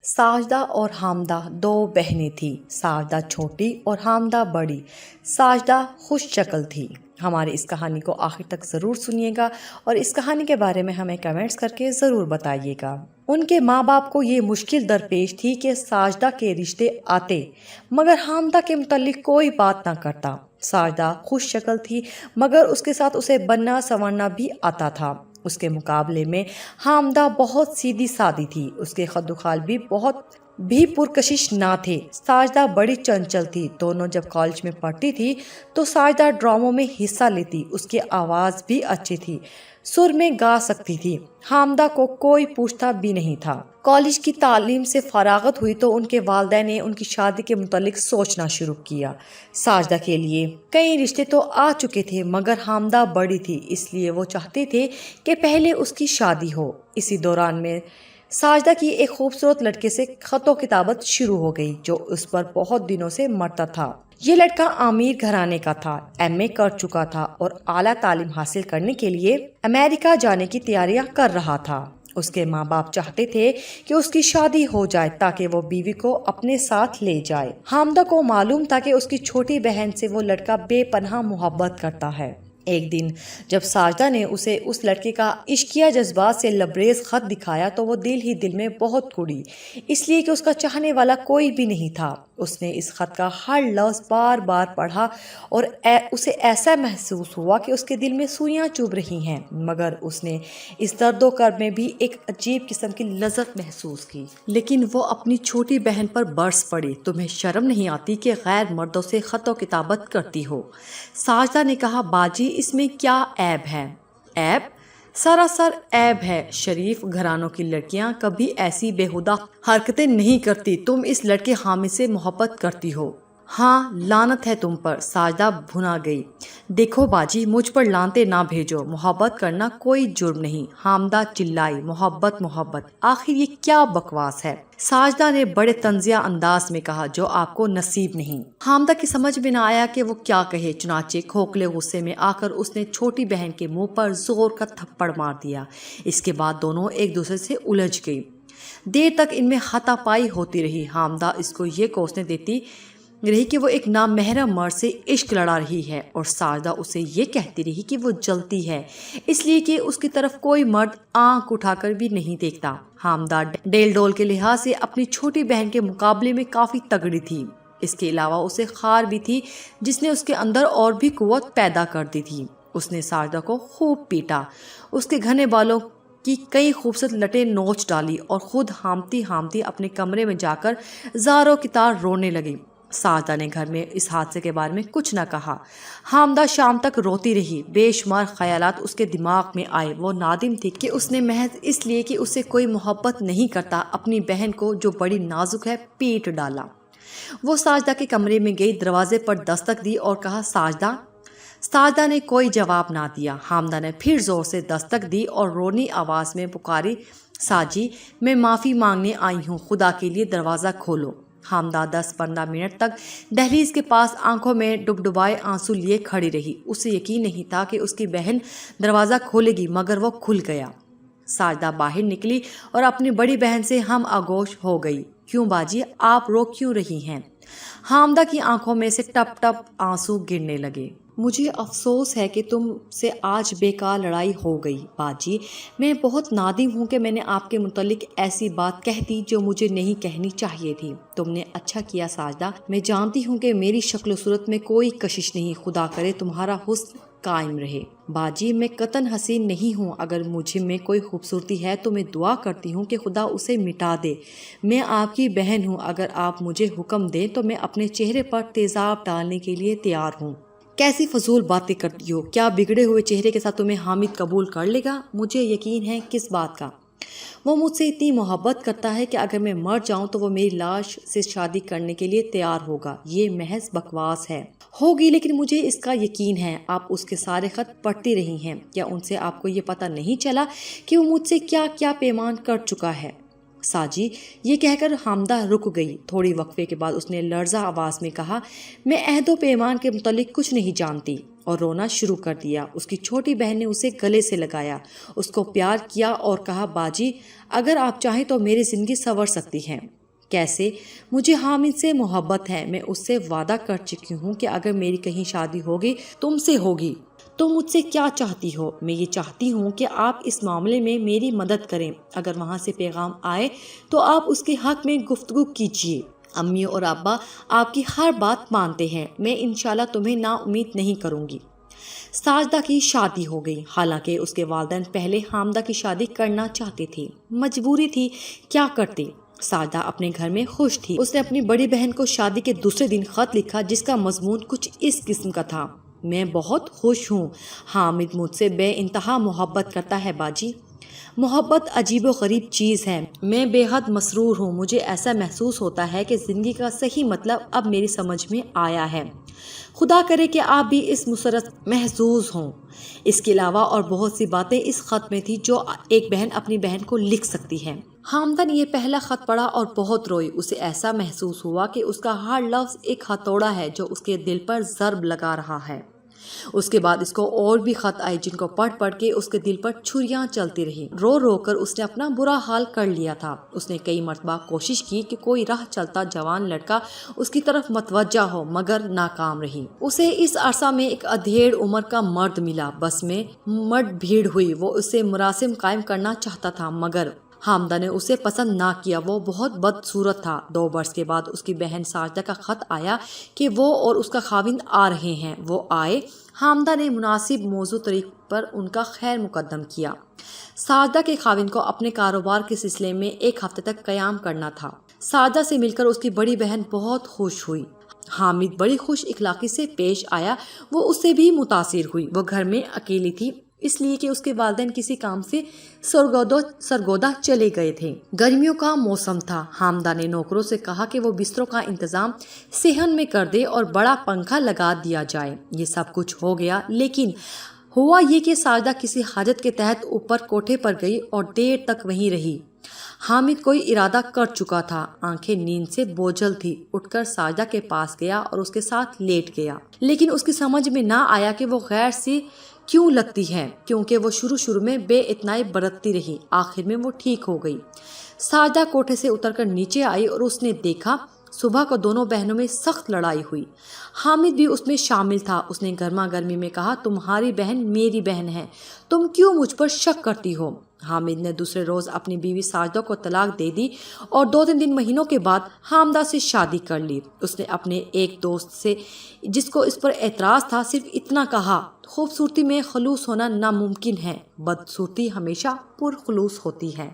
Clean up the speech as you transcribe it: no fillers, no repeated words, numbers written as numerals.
साजदा और हामदा दो बहनें थीं। साजदा छोटी और हामदा बड़ी। साजदा खुश शक्ल थी। हमारी इस कहानी को आखिर तक ज़रूर सुनिएगा और इस कहानी के बारे में हमें कमेंट्स करके ज़रूर बताइएगा। उनके माँ बाप को ये मुश्किल दरपेश थी कि साजदा के रिश्ते आते मगर हामदा के मुतालिक कोई बात ना करता। साजदा खुश शक्ल थी मगर उसके साथ उसे बनना संवरना भी आता था। उसके मुकाबले में हामदा बहुत सीधी सादी थी। उसके खद्दुखाल भी बहुत भी पुरकशिश ना थे। साजदा बड़ी चंचल थी। दोनों जब कॉलेज में पढ़ती थी तो साजदा ड्रामों में हिस्सा लेती। उसकी आवाज़ भी अच्छी थी, सुर में गा सकती थी। हामदा को कोई पूछता भी नहीं था। कॉलेज की तालीम से फरागत हुई तो उनके वालिदैन ने उनकी शादी के मुतालिक सोचना शुरू किया। साजदा के लिए कई रिश्ते तो आ चुके थे मगर हामदा बड़ी थी, इसलिए वो चाहते थे कि पहले उसकी शादी हो। इसी दौरान में साजदा की एक खूबसूरत लड़के से खतो किताबत शुरू हो गई जो उस पर बहुत दिनों से मरता था। ये लड़का अमीर घराने का था, एमए कर चुका था और आला तालीम हासिल करने के लिए अमेरिका जाने की तैयारियां कर रहा था। उसके माँ बाप चाहते थे कि उसकी शादी हो जाए ताकि वो बीवी को अपने साथ ले जाए। हामदा को मालूम था कि उसकी छोटी बहन से वो लड़का बेपनाह मोहब्बत करता है। एक दिन जब साजदा ने उसे उस लड़के का इश्किया जज्बात से लबरेज खत दिखाया तो वो दिल ही दिल में बहुत कुड़ी, इसलिए कि उसका चाहने वाला कोई भी नहीं था। उसने इस खत का हर लफ्ज़ बार बार पढ़ा और उसे ऐसा महसूस हुआ कि उसके दिल में सुइयां चुभ रही हैं, मगर उसने इस दर्दो कर्ब में भी एक अजीब किस्म की लज़्ज़त महसूस की। लेकिन वो अपनी छोटी बहन पर बरस पड़ी। तुम्हें शर्म नहीं आती कि गैर मर्दों से खत किताबत करती हो? साजदा ने कहा, बाजी इसमें क्या ऐब है? ऐब? सरासर ऐब है। शरीफ घरानों की लड़कियां कभी ऐसी बेहुदा हरकतें नहीं करती। तुम इस लड़के हामिद से मोहब्बत करती हो। हाँ, लानत है तुम पर। साजदा भुना गई। देखो बाजी, मुझ पर लानते ना भेजो। मोहब्बत करना कोई जुर्म नहीं। हामदा चिल्लाई, मोहब्बत मोहब्बत, आखिर ये क्या बकवास है? साजदा ने बड़े तंजिया अंदाज में कहा, जो आपको नसीब नहीं। हामदा की समझ में न आया कि वो क्या कहे, चुनाचे खोखले गुस्से में आकर उसने छोटी बहन के मुंह पर जोर का थप्पड़ मार दिया। इसके बाद दोनों एक दूसरे से उलझ गई। देर तक इनमें हाथापाई होती रही। हामदा इसको ये कोसने देती रही कि वो एक नामहरम मर्द से इश्क लड़ा रही है और साजदा उसे ये कहती रही कि वो जलती है इसलिए कि उसकी तरफ कोई मर्द आंख उठाकर भी नहीं देखता। हामदा डेल डोल के लिहाज से अपनी छोटी बहन के मुकाबले में काफ़ी तगड़ी थी। इसके अलावा उसे खार भी थी जिसने उसके अंदर और भी कुव्वत पैदा कर दी थी। उसने साजदा को खूब पीटा, उसके घने बालों की कई खूबसूरत लटें नोच डाली और खुद हामती हामती अपने कमरे में जाकर ज़ारो की तार रोने लगी। साजदा ने घर में इस हादसे के बारे में कुछ न कहा। हामदा शाम तक रोती रही। बेशुमार ख्यालात उसके दिमाग में आए। वो नादिम थी कि उसने महज इसलिए कि उसे कोई मोहब्बत नहीं करता अपनी बहन को, जो बड़ी नाजुक है, पीट डाला। वो साजदा के कमरे में गई, दरवाजे पर दस्तक दी और कहा, साजदा। साजदा ने कोई जवाब ना दिया। हामदा ने फिर जोर से दस्तक दी और रोनी आवाज़ में पुकारी, साजी, मैं माफ़ी मांगने आई हूँ, खुदा के लिए दरवाज़ा खोलो। हामदा 10-15 मिनट तक दहलीज के पास आंखों में डुबडुबाए आंसू लिए खड़ी रही। उसे यकीन नहीं था कि उसकी बहन दरवाज़ा खोलेगी, मगर वो खुल गया। साजदा बाहर निकली और अपनी बड़ी बहन से हम आगोश हो गई। क्यों बाजी, आप रो क्यों रही हैं? हामदा की आंखों में से टप टप आंसू गिरने लगे। मुझे अफसोस है कि तुमसे आज बेकार लड़ाई हो गई बाजी। मैं बहुत नादिम हूँ कि मैंने आपके मुतालिक ऐसी बात कह दी जो मुझे नहीं कहनी चाहिए थी। तुमने अच्छा किया साजदा। मैं जानती हूँ कि मेरी शक्ल सूरत में कोई कशिश नहीं, खुदा करे तुम्हारा हुस्न कायम रहे। बाजी, मैं कतन हसीन नहीं हूँ। अगर मुझे में कोई खूबसूरती है तो मैं दुआ करती हूँ कि खुदा उसे मिटा दे। मैं आपकी बहन हूँ। अगर आप मुझे हुक्म दें तो मैं अपने चेहरे पर तेज़ाब डालने के लिए तैयार हूँ। कैसी फजूल बातें करती हो? क्या बिगड़े हुए चेहरे के साथ तुम्हें हामिद कबूल कर लेगा? मुझे यकीन है। किस बात का? वो मुझसे इतनी मोहब्बत करता है कि अगर मैं मर जाऊं तो वो मेरी लाश से शादी करने के लिए तैयार होगा। ये महज बकवास है। होगी, लेकिन मुझे इसका यकीन है। आप उसके सारे खत पढ़ती रही हैं। क्या उनसे आपको ये पता नहीं चला कि वो मुझसे क्या क्या पैमान कर चुका है? साजी, ये कहकर हामदा रुक गई। थोड़ी वक्फे के बाद उसने लर्जा आवाज़ में कहा, मैं अहदो पैमान के मुतालिक कुछ नहीं जानती اور رونا شروع کر دیا۔ اس کی چھوٹی بہن نے اسے گلے سے لگایا، اس کو پیار کیا اور کہا باجی اگر آپ چاہیں تو میری زندگی سنور سکتی ہے۔ کیسے؟ مجھے حامد سے محبت ہے، میں اس سے وعدہ کر چکی ہوں کہ اگر میری کہیں شادی ہوگی تم سے ہوگی۔ تم مجھ سے کیا چاہتی ہو؟ میں یہ چاہتی ہوں کہ آپ اس معاملے میں میری مدد کریں، اگر وہاں سے پیغام آئے تو آپ اس کے حق میں گفتگو کیجیے۔ امی اور ابا آپ کی ہر بات مانتے ہیں، میں انشاءاللہ تمہیں نا امید نہیں کروں گی۔ ساجدہ کی شادی ہو گئی، حالانکہ اس کے والدین پہلے حامدہ کی شادی کرنا چاہتے تھے، مجبوری تھی، کیا کرتے۔ ساجدہ اپنے گھر میں خوش تھی۔ اس نے اپنی بڑی بہن کو شادی کے دوسرے دن خط لکھا جس کا مضمون کچھ اس قسم کا تھا: میں بہت خوش ہوں، حامد مجھ سے بے انتہا محبت کرتا ہے باجی۔ محبت عجیب و غریب چیز ہے، میں بے حد مسرور ہوں، مجھے ایسا محسوس ہوتا ہے کہ زندگی کا صحیح مطلب اب میری سمجھ میں آیا ہے۔ خدا کرے کہ آپ بھی اس مسرت محظوظ ہوں۔ اس کے علاوہ اور بہت سی باتیں اس خط میں تھی جو ایک بہن اپنی بہن کو لکھ سکتی ہے۔ حامدہ نے یہ پہلا خط پڑھا اور بہت روئی۔ اسے ایسا محسوس ہوا کہ اس کا ہر لفظ ایک ہتھوڑا ہے جو اس کے دل پر ضرب لگا رہا ہے۔ اس کے بعد اس کو اور بھی خط آئے جن کو پڑھ پڑھ کے اس کے دل پر چھریاں چلتی رہی۔ رو رو کر اس نے اپنا برا حال کر لیا تھا۔ اس نے کئی مرتبہ کوشش کی کہ کوئی راہ چلتا جوان لڑکا اس کی طرف متوجہ ہو، مگر ناکام رہی۔ اسے اس عرصہ میں ایک ادھیڑ عمر کا مرد ملا، بس میں مٹ بھیڑ ہوئی۔ وہ اس سے مراسم قائم کرنا چاہتا تھا مگر حامدہ نے اسے پسند نہ کیا، وہ بہت بدصورت تھا۔ 2 برس کے بعد اس کی بہن ساجدہ کا خط آیا کہ وہ اور اس کا خاوند آ رہے ہیں۔ وہ آئے۔ حامدہ نے مناسب موزوں طریق پر ان کا خیر مقدم کیا۔ ساجدہ کے خاوند کو اپنے کاروبار کے سلسلے میں 1 ہفتے تک قیام کرنا تھا۔ ساجدہ سے مل کر اس کی بڑی بہن بہت خوش ہوئی۔ حامد بڑی خوش اخلاقی سے پیش آیا، وہ اس سے بھی متاثر ہوئی۔ وہ گھر میں اکیلی تھی اس لیے کہ اس کے والدین کسی کام سے سرگودہ چلے گئے تھے۔ گرمیوں کا موسم تھا۔ حامدہ نے نوکروں سے کہا کہ وہ بستروں کا انتظام صحن میں کر دے اور بڑا پنکھا لگا دیا جائے۔ یہ سب کچھ ہو گیا، لیکن ہوا یہ کہ ساجدہ کسی حاجت کے تحت اوپر کوٹھے پر گئی اور دیر تک وہیں رہی۔ حامد کوئی ارادہ کر چکا تھا، آنکھیں نیند سے بوجھل تھی، اٹھ کر ساجدہ کے پاس گیا اور اس کے ساتھ لیٹ گیا، لیکن اس کی سمجھ میں نہ آیا کہ وہ غیر سی کیوں لگتی ہے، کیونکہ وہ شروع میں بے اتنائی برتتی رہی۔ آخر میں وہ ٹھیک ہو گئی۔ ساجدہ کوٹھے سے اتر کر نیچے آئی اور اس نے دیکھا صبح کو دونوں بہنوں میں سخت لڑائی ہوئی۔ حامد بھی اس میں شامل تھا۔ اس نے گرما گرمی میں کہا تمہاری بہن میری بہن ہے، تم کیوں مجھ پر شک کرتی ہو؟ حامد نے دوسرے روز اپنی بیوی ساجدہ کو طلاق دے دی اور 2-3 مہینوں کے بعد حامدہ سے شادی کر لی۔ اس نے اپنے ایک دوست سے جس کو اس پر اعتراض تھا صرف اتنا کہا: خوبصورتی میں خلوص ہونا ناممکن ہے، بدصورتی ہمیشہ پرخلوص ہوتی ہے۔